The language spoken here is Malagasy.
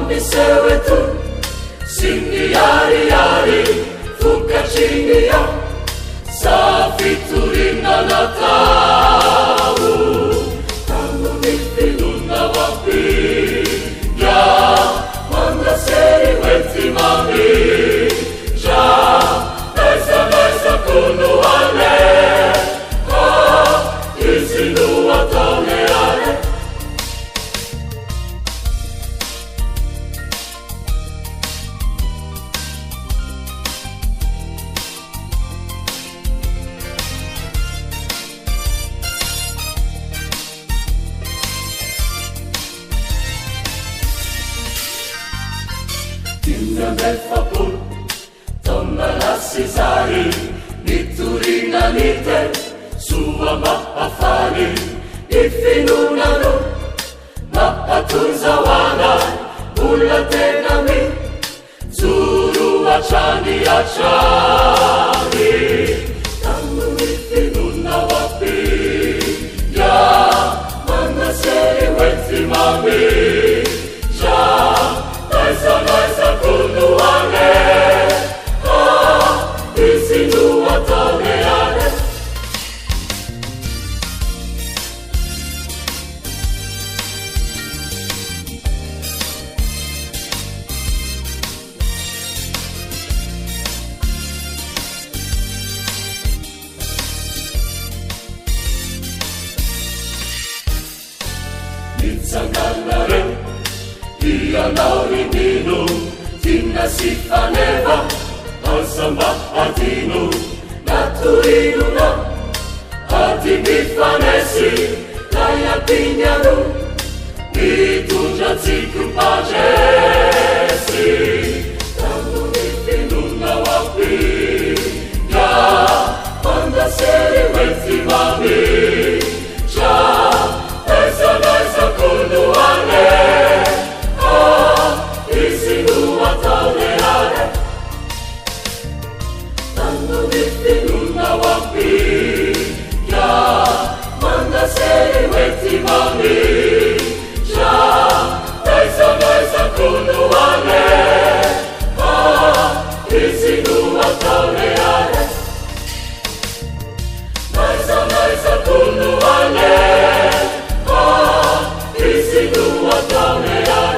ambise wetu, sini yari yari fuka chini ya safi tulinda na tabu. Tangu nifinuna wapiga wanda seri weti mami ja naisa kunu wale izinu watone ale. Tinda mefapul tonna lassisari niturina nite sua maafani ifinunano maatunzawana ulatenami zuru achani achani. Tangu ifinuna wapiga manaseri weti mami ja naisa kunu wale izinu watone ale. Nitsangalare ia nauri minu tina sifaneva asamba atinu naturinu na ati mifanesi kaya pinyanu mitunja tsiku pajesi. Tangu nifinuna wapiga wanda seri weti mami ja naisa kunu wale izinu watone ale. Tangu nifinuna wapiga wanda seri weti mami ja naisa kunu wale izinu watone ale. Naisa kunu wale izinu watone ale.